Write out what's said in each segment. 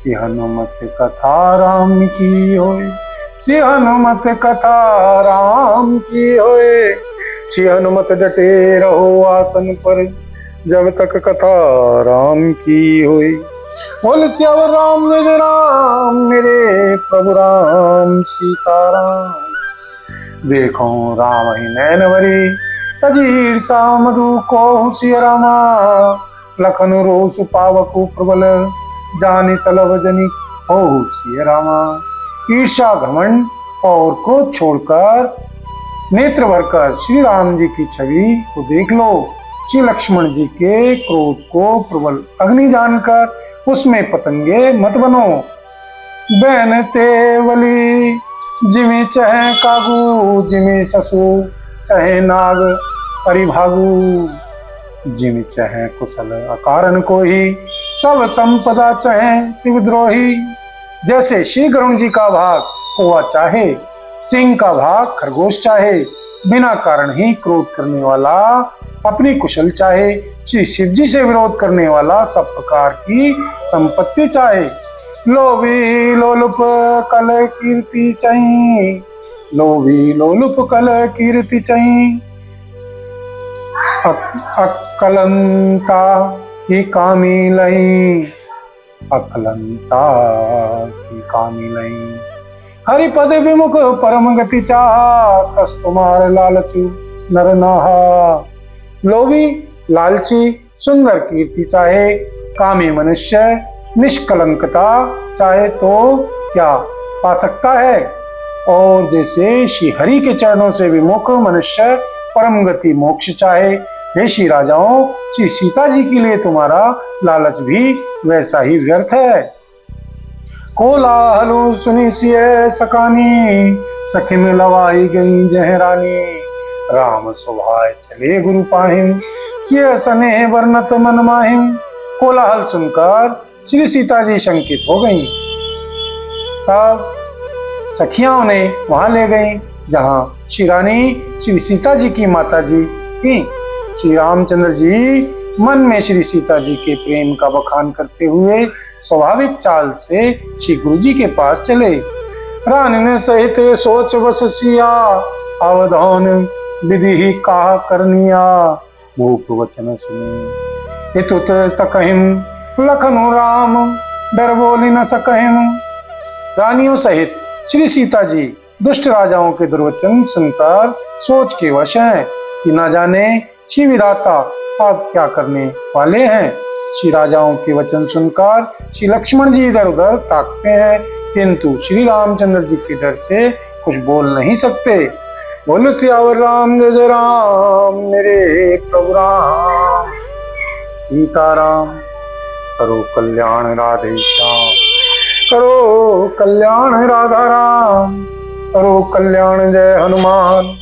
श्री हनुमत कथा राम की होए, श्री हनुमत कथा राम की होए। श्री हनुमत डटे रहो आसन पर, जब तक कथा राम की होए। बोल सियावर राम जय राम, मेरे प्रभु राम सीताराम। देखो राम ही नैन भरी, तजीर सा मधु को सिया रामा। लखन रोष पावक प्रबल, जानि सलभ जनि हो सिया रामा। ईर्षा घमंड और क्रोध छोड़कर नेत्र भरकर श्री राम जी की छवि को देख लो। श्री लक्ष्मण जी के क्रोध को प्रबल अग्नि जानकर उसमें पतंगे मत बनो। बैन ते वली जिमे चहे कागू, जिमे ससु चहे नाग परिभागू। जिमे चहे कुशल अकारण को ही, सब संपदा चहे शिवद्रोही। जैसे श्री गरुण जी का भाग कौवा चाहे, सिंह का भाग खरगोश चाहे, बिना कारण ही क्रोध करने वाला अपनी कुशल चाहे, श्री शिव जी से विरोध करने वाला सब प्रकार की संपत्ति चाहे। लोभी लोलुप कल कीर्ति चाही, लोभी लोलुप कल कीर्ति चाही। अकलंता की कामी लई, अकलंता की कामी लई। हरिपद विमुख परम गति चाह, कस तुम्हार लालचू नर नाहा। लोभी लालची सुंदर कीर्ति चाहे, कामी मनुष्य निष्कलंकता चाहे तो क्या पा सकता है। और जैसे श्री हरि के चरणों से विमुख मनुष्य परम गति मोक्ष चाहे, हे श्री राजाओं, श्री सीता जी के लिए तुम्हारा लालच भी वैसा ही व्यर्थ है। कोलाहल सुनी सिय सकानी, सखी में लवाई गई जहरानी। राम सुभाय चले गुरु पाहिम, सिय सने वर्णत मन माहिम। कोलाहल सुनकर श्री सीता जी शंकित हो गईं। तब सखियां उन्हें वहां ले गईं जहां श्री रानी श्री सीता जी की माता जी थी। श्री रामचंद्र जी मन में श्री सीता जी के प्रेम का बखान करते हुए स्वाभाविक चाल से श्री गुरु जी के पास चले। रानी ने सहित सोच बस सिया, अवधान विधि ही कहा करनिया। भूप वचन सुने हितुत तकहिम, लखनु राम डर बोली न सकहिम। रानियों सहित श्री सीता जी दुष्ट राजाओं के दुर्वचन सुनकर सोच के वश हैं कि न जाने श्री विधाता अब क्या करने वाले हैं। श्री राजाओं के वचन सुनकर श्री लक्ष्मण जी इधर उधर ताकते हैं, किंतु श्री रामचंद्र जी के डर से कुछ बोल नहीं सकते। बोलो सियावर राम जय राम, मेरे प्रभु राम सीताराम। करो कल्याण राधे श्याम, करो कल्याण राधा राम। करो कल्याण जय हनुमान,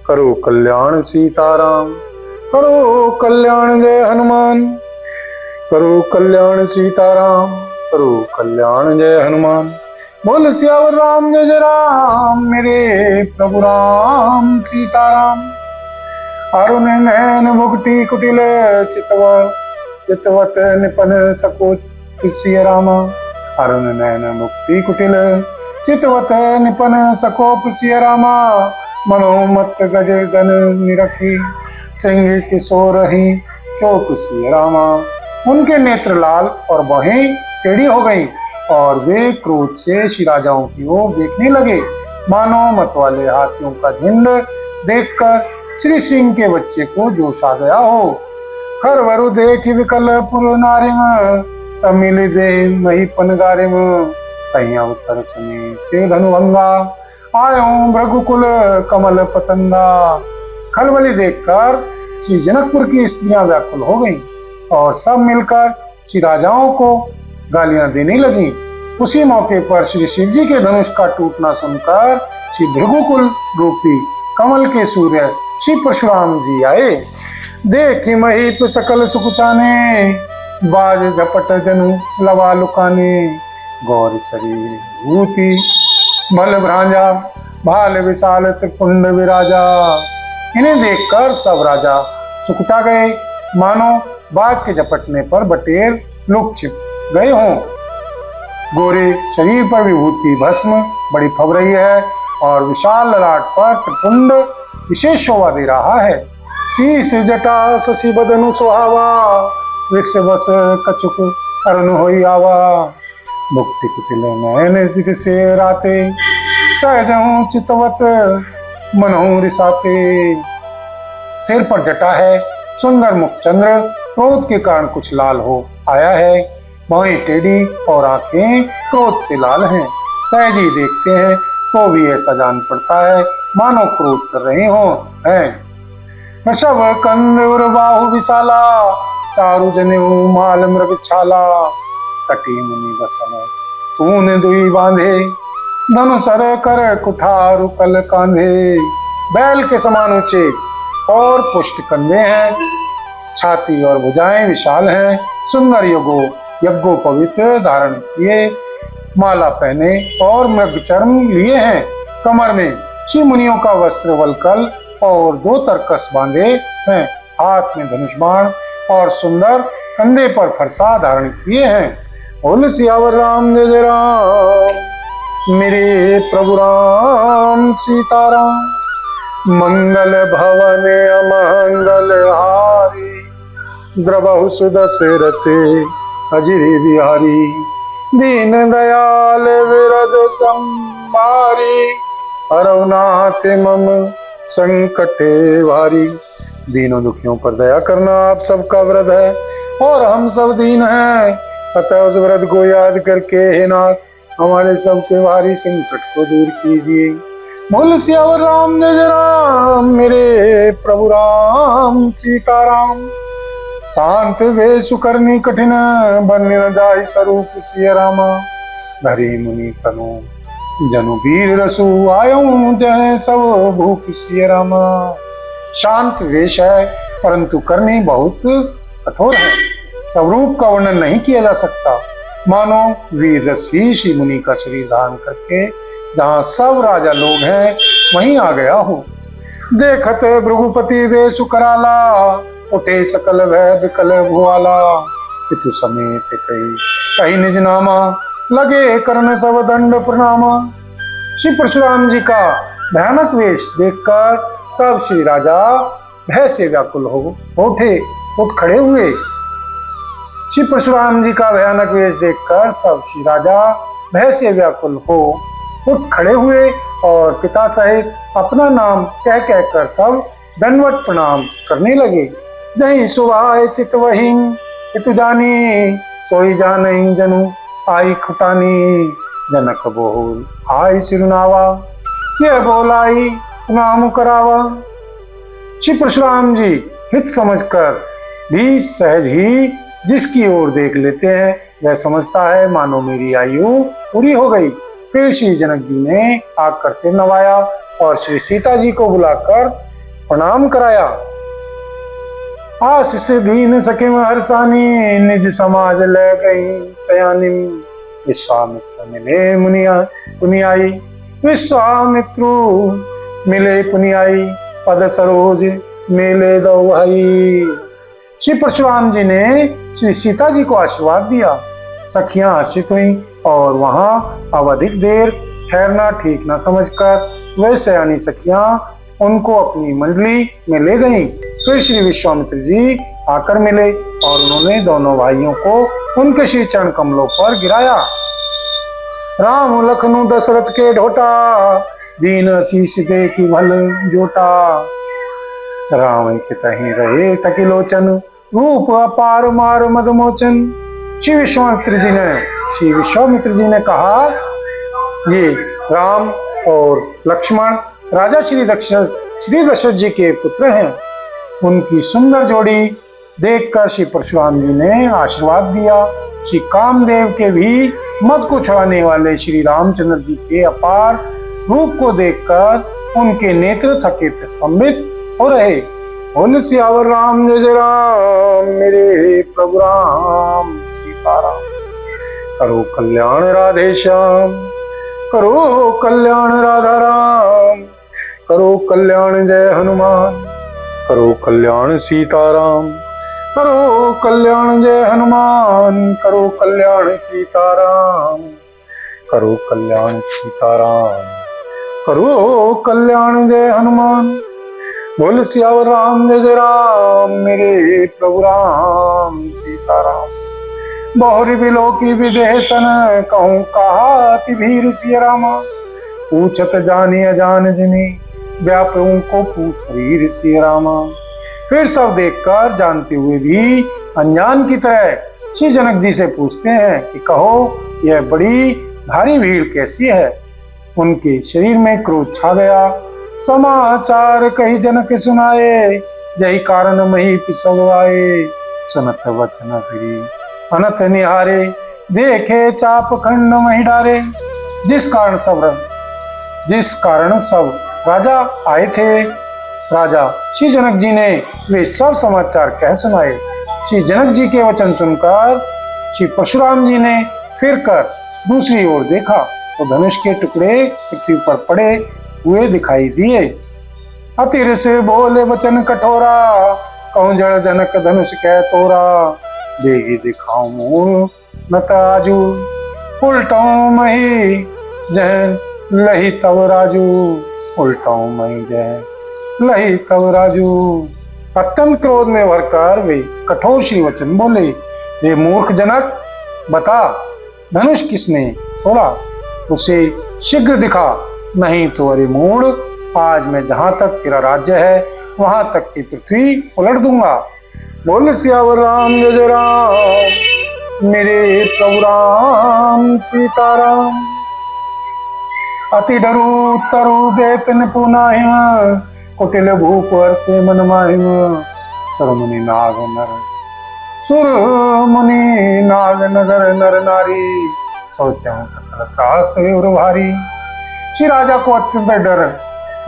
करो कल्याण सीताराम। करो कल्याण जय हनुमान, करो कल्याण सीताराम। करो कल्याण जय हनुमान। बोल सियावर राम जय राम, मेरे प्रभु राम सीताराम। अरुण नैन मुकुटी कुटिल, चितवत निपन सकोच सिया रामा। अरुण नैन मुक्ति कुटिल, चितवत निपन सकोप सिया रामा। मनोमत गज गन निरखी, सिंह किशोर ही चौक सिया रामा। उनके नेत्र लाल और बाहें टेढ़ी हो गईं और वे क्रोध से श्री राजाओं की ओर देखने लगे, मानो मत वाले हाथियों का झुंड देखकर श्री सिंह के बच्चे को जोश आ गया हो। खरवरु देख विकल पुर नारिम, सम्मिल दे मही पनगारिम। कहीं अवसर सुने शिव धनु भंगा, आयो भृगुकुल कमल पतंगा। खलबली देखकर श्री जनकपुर की स्त्रियां व्याकुल हो गईं और सब मिलकर श्री राजाओं को गालियां देने लगी। उसी मौके पर श्री शिव जी के धनुष का टूटना सुनकर श्री भृगुकुल रूपी कमल के सूर्य श्री परशुराम जी आए। देखी महीप सकल सुकुचाने, बाज झपट जनु लवा लुकाने। गौर शरीर भूति भल भ्रांजा, भाल विशाल त्रिपुंड विराजा। इन्हें देखकर सब राजा सुकुचा गए, मानो बाज के झपटने पर बटेर लुक छिप गए हों। गोरे शरीर पर विभूति भस्म बड़ी फब रही है और विशाल ललाट पर त्रिपुंड विशेष शोभा दे रहा है। शीश जटा शशि बदनु सुहावा, विश्व बस कछुक अरुण होई आवा। भुक्ति कुटिल नयन सिर से राते, सहजहूं चितवत मनहूं रिसाते। सिर पर जटा है, सुंदर मुख चंद्र क्रोध के कारण कुछ लाल हो आया है। भौहें टेढ़ी और आंखें क्रोध से लाल हैं। सहज ही देखते हैं तो भी ऐसा जान पड़ता है मानो क्रोध कर रहे हो हैं। वृषभ कंद उर बाहु विशाला, चारु जनेऊ माल मृग छाला। कटी मुनि बसन तून दुई बांधे, धनु सर कर कुठार कल कांधे। बैल के समान ऊंचे और पुष्ट कंधे हैं, छाती और भुजाएं विशाल हैं। सुंदर यज्ञोपवीत धारण किए, माला पहने और मृग चर्म लिए हैं। कमर में शिव मुनियों का वस्त्र वलकल और 2 तरकस बांधे हैं। हाथ में धनुष बाण और सुंदर कंधे पर फरसा धारण किए हैं। बोल सियावर राम जय जय राम, मेरे प्रभु राम सीताराम। मंगल भवन अमंगल हारी, द्रवहु सुदशरथे अजिरे बिहारी। दीन दयाल विरद संभारी, हरौनाथ मम संकटे भारी। दीनों दुखियों पर दया करना आप सबका व्रत है और हम सब दीन हैं, अतः उस व्रत को याद करके हे नाथ हमारे सबके भारी संकट को दूर कीजिए। बोल सियावर राम जय जय राम, मेरे प्रभु राम सीताराम। शांत वेशु करनी कठिन, बन न जाय स्वरूप सिय रामा। धरी मुनि तनु जनु वीर रसु, आयऊं जय सब भूप सिय रामा। शांत वेश है परंतु करनी बहुत कठोर है, स्वरूप का वर्णन नहीं किया जा सकता। मानो वीर रसी श्री मुनि का शरीर धारण करके जहाँ सब राजा लोग हैं वहीं आ गया हो। देखत भृगुपति वेशु कराला, उठे सकल भय विकल भुआला। पितु समेत कही निज नामा, लगे करन सब दंड प्रणामा। श्री परशुराम जी का भयानक वेश देखकर सब श्री राजा भय से व्याकुल हो उठे, उठ खड़े हुए। श्री परशुराम जी का भयानक वेश देखकर सब श्री राजा भय से व्याकुल हो उठ खड़े हुए और पिता सहित अपना नाम कह कहकर सब दंडवत प्रणाम करने लगे। जहीं सुभाए चित वहीं पितु जानी, सोई जानई जनु आई खुटानी। जनक बोल आई सिरुनावा, सिय बोलाई नाम करावा। श्री परशुराम जी हित समझकर भी सहज ही जिसकी ओर देख लेते हैं वह समझता है मानो मेरी आयु पूरी हो गई। फिर श्री जनक जी ने आकर सिर नवाया और श्री सीता जी को बुलाकर प्रणाम कराया। आशीष दीन सखिम हरसानी, निज समाज ले गई सयानी। विश्वामित्र मिले पुनियाई, विश्वामित्रु मिले पुनियाई। पद सरोज मिले दो भाई। श्री परशुराम जी ने श्री सीता जी को आशीर्वाद दिया। सखियां हर्षित हुई और वहां अब अधिक देर ठहरना ठीक न समझकर वे सयानी सखियां उनको अपनी मंडली में ले गईं। फिर श्री विश्वामित्र जी आकर मिले और उन्होंने दोनों भाइयों को उनके श्री चरण कमलों पर गिराया। राम लखनऊ दशरथ के ढोटा, दीन शीश दे की भल जोटा। राम चितहि रहे तकिलोचन, रूप अपार मार मदमोचन। श्री विश्वामित्र जी ने कहा, ये राम और लक्ष्मण राजा श्री दशरथ जी के पुत्र हैं। उनकी सुंदर जोड़ी देखकर श्री परशुराम जी ने आशीर्वाद दिया। श्री कामदेव के भी मद को छुड़ाने वाले श्री रामचंद्र जी के अपार रूप को देखकर उनके नेत्र थकित स्तंभित हो रहे। बोल सियावर राम जय जय राम, मेरे प्रभु राम सीताराम। करो कल्याण राधे श्याम, करो कल्याण राधा राम। करो कल्याण जय हनुमान, करो कल्याण सीताराम। करो कल्याण जय हनुमान, करो कल्याण सीताराम। करो कल्याण सीताराम, करो कल्याण जय हनुमान। बोल सियावर राम जय जय राम, मेरे प्रभु राम सीताराम। बहुरी बिलो की विदेशन, कहूँ कहा तिभीर सिय रामा। पूछत जानी अजान जिनी, व्यापयों को पूछ शरीर सिय रामा। फिर सब देखकर जानते हुए भी अनजान की तरह श्री जनक जी से पूछते हैं कि कहो यह बड़ी भारी भीड़ कैसी है। उनके शरीर में क्रोध छा गया। समाचार कही जनक सुनाए, यही कारण मही पिसव आए। सुनत वचन फिरी अनत निहारे, देखे चाप खंड मही डारे। जिस कारण सब राजा आए थे, राजा श्री जनक जी ने वे सब समाचार कह सुनाए। श्री जनक जी के वचन सुनकर श्री परशुराम जी ने फिर कर दूसरी ओर देखा तो धनुष के टुकड़े पृथ्वी पर पड़े हुए दिखाई दिए। अतिर से बोले वचन कठोरा, कहूँ जड़ जनक धनुष कह तोरा। देगी दिखाऊं नत आजू, उल्टाऊं मही जह लही तव राजू। उल्टाऊं मही जह लही तव राजू। अत्यंत क्रोध में भरकर वे कठोर श्री वचन बोले। वे मूर्ख जनक, बता धनुष किसने तोड़ा, उसे शीघ्र दिखा, नहीं तो अरे मूढ़, आज मैं जहां तक तेरा राज्य है वहां तक की पृथ्वी उलट दूंगा। बोल सियावर राम जय जय राम, मेरे प्रभु राम सीताराम। अति डरू तरु देत निपुनाहिम, कुटिल भूप से मन माहिम। सुर मुनि नाग नर, सुर मुनि नाग नगर नर नारी। सोचा सकल त्रास और भारी। श्री राजा को अत्यंत डर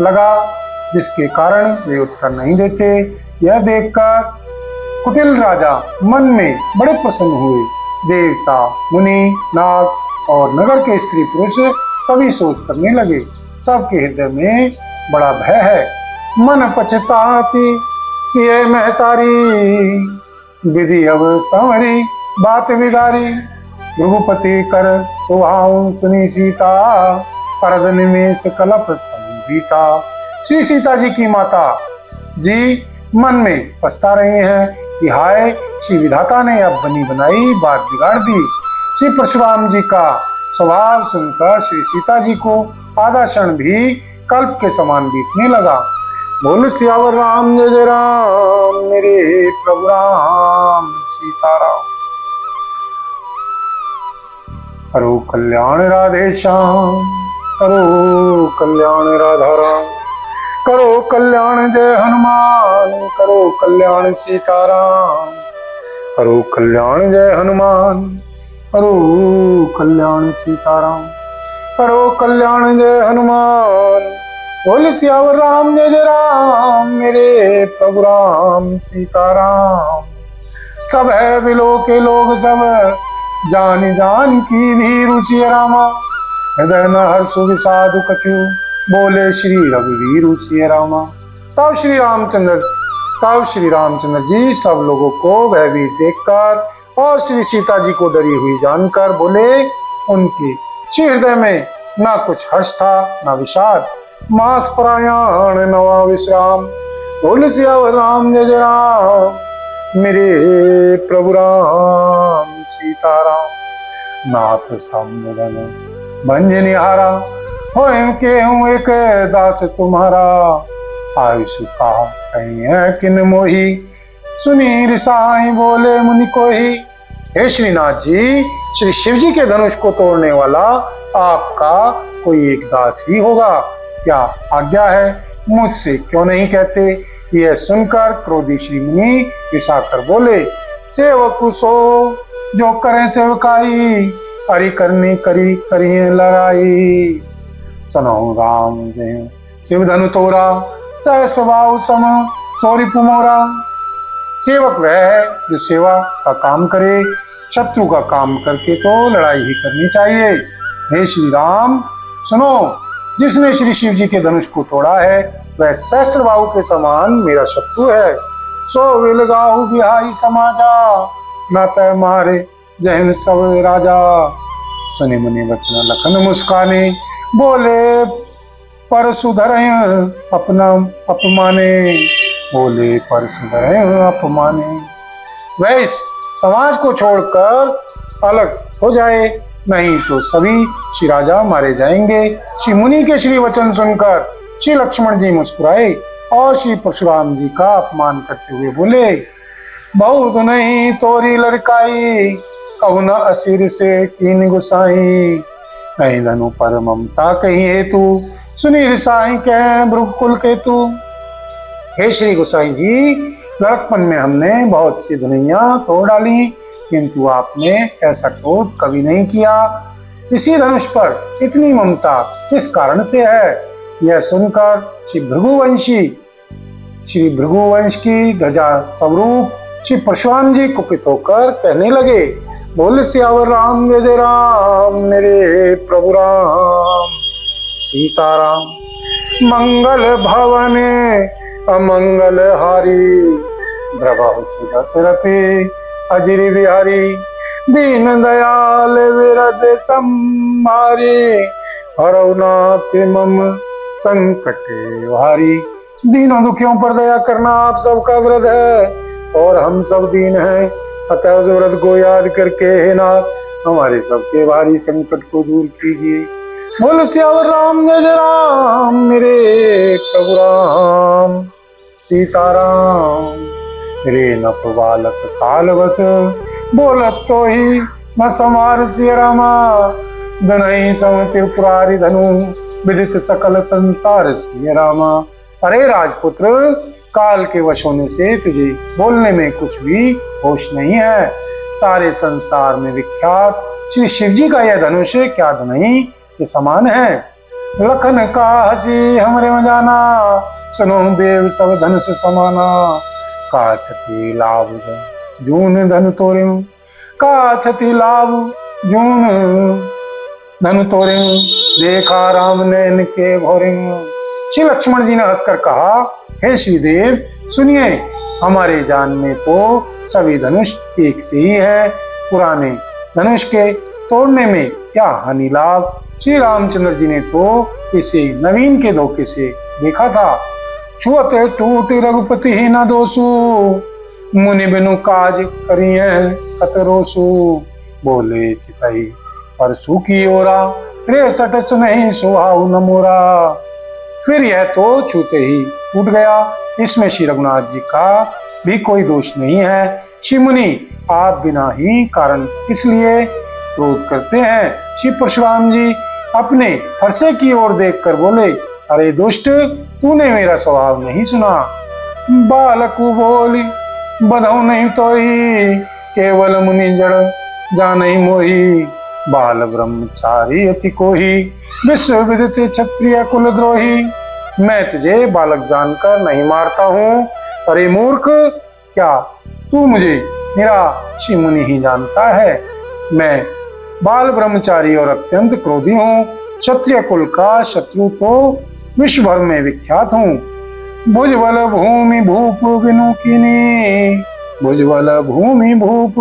लगा, जिसके कारण वे उत्तर नहीं देते। यह देखकर कुटिल राजा मन में बड़े प्रसन्न हुए। देवता, मुनि, नाग और नगर के स्त्री पुरुष सभी सोच करने लगे, सबके हृदय में बड़ा भय है। मन पछताती सिए महतारी, विधि अब संवरी बात बिगारी। रघुपति कर सुहाऊं सुनी सीता, परद निमेष कलप संगीता। श्री सीता जी की माता जी मन में पछता रही हैं कि हाय, श्री विधाता ने अब बनी बनाई बात बिगाड़ दी। श्री परशुराम जी का स्वभाव सुनकर श्री सीता जी को आधा क्षण भी कल्प के समान बीतने लगा। बोल सियावर राम जय जय राम, मेरे प्रभु राम सीताराम। करो कल्याण राधे श्याम, करो कल्याण राधा राम। करो कल्याण जय हनुमान, करो कल्याण सीताराम। करो कल्याण जय हनुमान, करो कल्याण सीताराम। करो कल्याण जय हनुमान। बोल सियावर राम जय जय राम, मेरे प्रभु राम सीताराम। सब है बिलो के लोग सब, जान जान की भी रुचि रामा। हृदय न हर्ष विषाद कछु, बोले श्री रघुवीर सिय रामा। तब श्री रामचंद्र जी सब लोगों को भयभीत देखकर और श्री सीता जी को डरी हुई जानकर बोले। उनके श्री हृदय में न कुछ हर्ष था न विषाद। मास प्रयाण नवा विश्राम। बोल सियावर राम जय जय राम, मेरे प्रभु राम सीताराम। नाथ समुदन भंज निहारा, हो के हूँ एक दास तुम्हारा। आयुष कहा कहीं है किन मोही, सुनी रिसाई बोले मुनि कोही। हे श्रीनाथ जी, श्री शिव जी के धनुष को तोड़ने वाला आपका कोई एक दास ही होगा। क्या आज्ञा है, मुझसे क्यों नहीं कहते। यह सुनकर क्रोधी श्री मुनि रिसाकर बोले। सेवक सो जो करें सेवकाई, हरि करनी करी करिए लड़ाई। सुनो राम जय शिव धनु तोरा, सहस भाव सम सौरी पुमोरा। सेवक वह है जो सेवा का काम करे, शत्रु का काम करके तो लड़ाई ही करनी चाहिए। हे श्री राम सुनो, जिसने श्री शिव जी के धनुष को तोड़ा है वह सहस्त्रबाहु के समान मेरा शत्रु है। सो विलगाहु बिहाई समाजा, न तय मारे जहन सब राजा। सुनि मुनि वचन लखन मुस्काने, बोले पर सुधरय अपना अपमाने, बोले पर सुधरय अपमाने। वह इस समाज को छोड़कर अलग हो जाए, नहीं तो सभी श्री राजा मारे जाएंगे। श्री मुनि के श्री वचन सुनकर श्री लक्ष्मण जी मुस्कुराए और श्री परशुराम जी का अपमान करते हुए बोले, बहुत नहीं तोरी लड़काई, कहु न असिर से कीन गुसाई, नहीं धनु पर ममता कही हेतु, सुनी रिसाई कह भृगुकुल केतु। हे श्री गोसाई जी, लड़कपन में हमने बहुत सी धनुइयां तोड़ डाली, किंतु आपने ऐसा क्रोध कभी नहीं किया। इसी धनुष पर इतनी ममता किस कारण से है? यह सुनकर श्री भृगुवंश की ध्वजा स्वरूप श्री परशुराम जी कुपित होकर कहने लगे, बोल सियावर राम जय राम, मेरे प्रभु राम सीताराम। मंगल भवन अमंगल हारी, द्रवहु सुदशरथे अजिर बिहारी, दीन दयाल विरद संहारे, हरौ नाथ मम संकट भारी। दीनों दुखियों पर दया करना आप सबका व्रत है और हम सब दीन हैं, अतः उस व्रत को याद करके हे नाथ हमारे सबके भारी संकट को दूर कीजिए। बोल सियावर राम जय राम, मेरे प्रभु राम सीताराम। रे नप बालक काल बस, बोलत तो ही न समार सिय रामा, दनहि सम त्रिपुरारि धनु, विदित सकल संसार सिय रामा। अरे राजपुत्र, काल के वश होने से तुझे बोलने में कुछ भी होश नहीं है। सारे संसार में विख्यात श्री शिव जी का यह धनुष क्या धनई के समान है। लखन का हसी हमरे में जाना, सुनो देव सब धनुष समाना। का छति लाभ जून धनु तोरे, का छति लाभ जून धनु तोरे, देखा राम नैन के भोरे। श्री लक्ष्मण जी ने हंसकर कहा, हे श्रीदेव सुनिए, हमारे जान में तो सभी धनुष एक से ही है। पुराने धनुष के तोड़ने में क्या हानि लाभ? श्री रामचंद्र जी ने तो इसे नवीन के धोखे से देखा था। छुअत टूट रघुपति ही न दोषु, मुनि बिनु काज करिए कतरोसु। बोले चितई परसु की ओरा, रे सट सुनहि सुहाउ न मोरा। फिर यह तो छूते ही टूट गया, इसमें श्री रघुनाथ जी का भी कोई दोष नहीं है। श्री मुनि आप बिना ही कारण इसलिए क्रोध करते हैं। श्री परशुराम जी अपने फरसे की ओर देखकर बोले, अरे दुष्ट, तूने मेरा स्वभाव नहीं सुना। बालक बोली बधौ नहीं तो ही, केवल मुनि जड़ जानहि मोही। बाल ब्रह्मचारी अति कोही, विश्व विदित क्षत्रिय कुलद्रोही। मैं तुझे बालक जानकर नहीं मारता हूँ। अरे मूर्ख, क्या तू मुझे मेरा श्री मुनि ही जानता है? मैं बाल ब्रह्मचारी और अत्यंत क्रोधी हूँ। क्षत्रिय कुल का शत्रु तो विश्व भर में विख्यात हूँ। भुजबल भूमि भूप बिनु कीनी, भुजबल भूमि भूप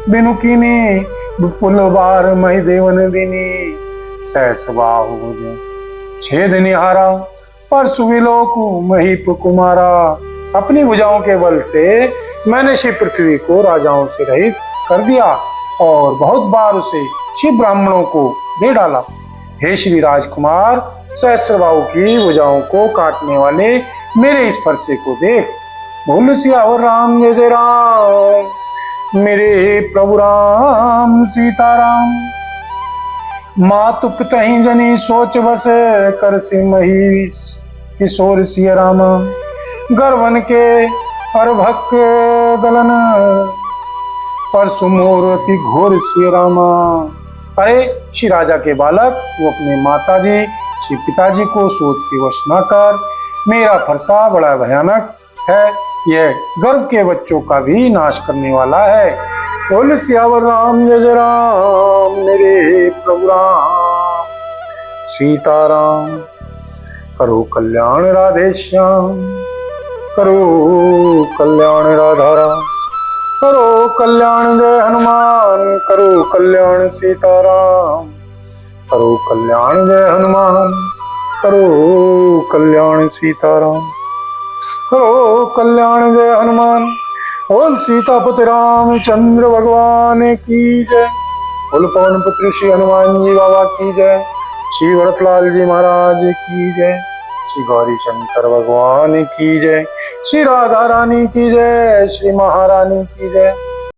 बिनु कीनी। विपुल बार मही देवन दिनी, सहस बाहुभुज छेद निहारा। परसु विलोकु महीप कुमारा। अपनी भुजाओं के बल से मैंने श्री पृथ्वी को राजाओं से रहित कर दिया और बहुत बार उसे श्री ब्राह्मणों को दे डाला। हे श्री राजकुमार, सहस्रबाहु की भुजाओं को काटने वाले मेरे इस फरसे को देख। बोल सियावर राम जय राम, मेरे प्रभु राम सीताराम। मातु पितहि जनी सोच बस, कर सिमहि किशोर सिय राम। गर्वन के अर्भक दलन, परसु मोर अति घोर सिय रामा। अरे श्री राजा के बालक, वो अपने माताजी श्री पिताजी को सोच के वश न कर। मेरा फरसा बड़ा भयानक है, यह गर्व के बच्चों का भी नाश करने वाला है। बोल सियावर राम जय राम, मेरे प्रभु राम सीताराम। करो कल्याण राधे श्याम, करो कल्याण राधा राम। करो कल्याण जय हनुमान, करो कल्याण सीताराम, करो कल्याण जय हनुमान, करो कल्याण सीताराम, करो कल्याण जय हनुमान। बोल सीतापति रामचंद्र भगवान की जय। बोल पवन पुत्र श्री हनुमान जी बाबा की जय। श्री भरतलाल जी महाराज की जय। श्री गौरी शंकर भगवान की जय। श्री राधा रानी की जय। श्री महारानी की जय।